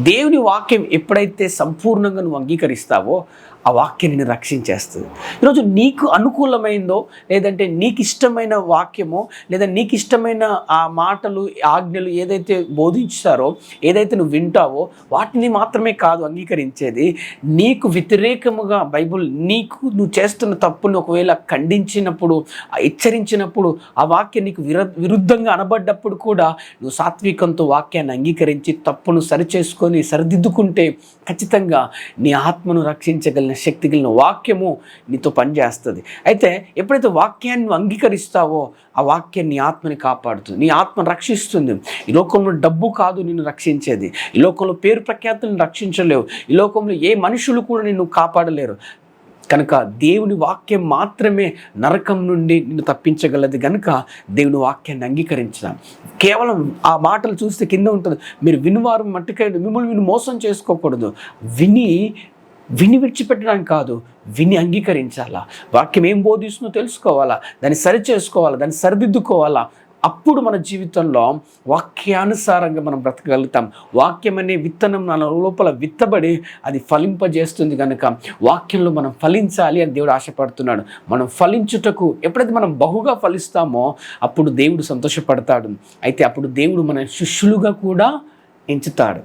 దేవుని వాక్యం ఎప్పుడైతే సంపూర్ణంగా నువ్వు అంగీకరిస్తావో ఆ వాక్యం నిన్ను రక్షించేస్తుంది. ఈరోజు నీకు అనుకూలమైందో, లేదంటే నీకు ఇష్టమైన వాక్యమో, లేదా నీకు ఇష్టమైన ఆ మాటలు, ఆజ్ఞలు ఏదైతే బోధించారో, ఏదైతే నువ్వు వింటావో వాటిని మాత్రమే కాదు అంగీకరించేది. నీకు వ్యతిరేకముగా బైబుల్ నువ్వు చేస్తున్న తప్పును ఒకవేళ ఖండించినప్పుడు, హెచ్చరించినప్పుడు, ఆ వాక్యం నీకు విరుద్ధంగా అనబడ్డప్పుడు కూడా నువ్వు సాత్వికంతో వాక్యాన్ని అంగీకరించి తప్పును సరిచేసుకొని సరిదిద్దుకుంటే ఖచ్చితంగా నీ ఆత్మను రక్షించగలిగిన శక్తి కలిగిన వాక్యము నీతో పనిచేస్తుంది. అయితే ఎప్పుడైతే వాక్యాన్ని అంగీకరిస్తావో ఆ వాక్యం నీ ఆత్మని కాపాడుతుంది, నీ ఆత్మను రక్షిస్తుంది. ఈ లోకంలో డబ్బు కాదు నిన్ను రక్షించేది, ఈ లోకంలో పేరు ప్రఖ్యాతులను రక్షించలేవు, ఈ లోకంలో ఏ మనుషులు కూడా నిన్ను కాపాడలేరు. కనుక దేవుని వాక్యం మాత్రమే నరకం నుండి నిన్ను తప్పించగలదు. కనుక దేవుని వాక్యాన్ని అంగీకరించడం. కేవలం ఆ మాటలు చూస్తే కింద ఉంటుంది, మీరు వినువారు మట్టుకై మిమ్మల్ని మోసం చేసుకోకూడదు. విని విడిచిపెట్టడానికి కాదు, విని అంగీకరించాలా. వాక్యం ఏం బోధిస్తుందో తెలుసుకోవాలా, దాన్ని సరిచేసుకోవాలా, దాన్ని సరిదిద్దుకోవాలా. అప్పుడు మన జీవితంలో వాక్యానుసారంగా మనం బ్రతకగలుగుతాం. వాక్యం అనే విత్తనం మన లోపల విత్తబడి అది ఫలింపజేస్తుంది. కనుక వాక్యంలో మనం ఫలించాలి అని దేవుడు ఆశపడుతున్నాడు. మనం ఫలించుటకు ఎప్పుడైతే మనం బహుగా ఫలిస్తామో అప్పుడు దేవుడు సంతోషపడతాడు. అయితే అప్పుడు దేవుడు మన శిష్యులుగా కూడా ఎంచుతాడు.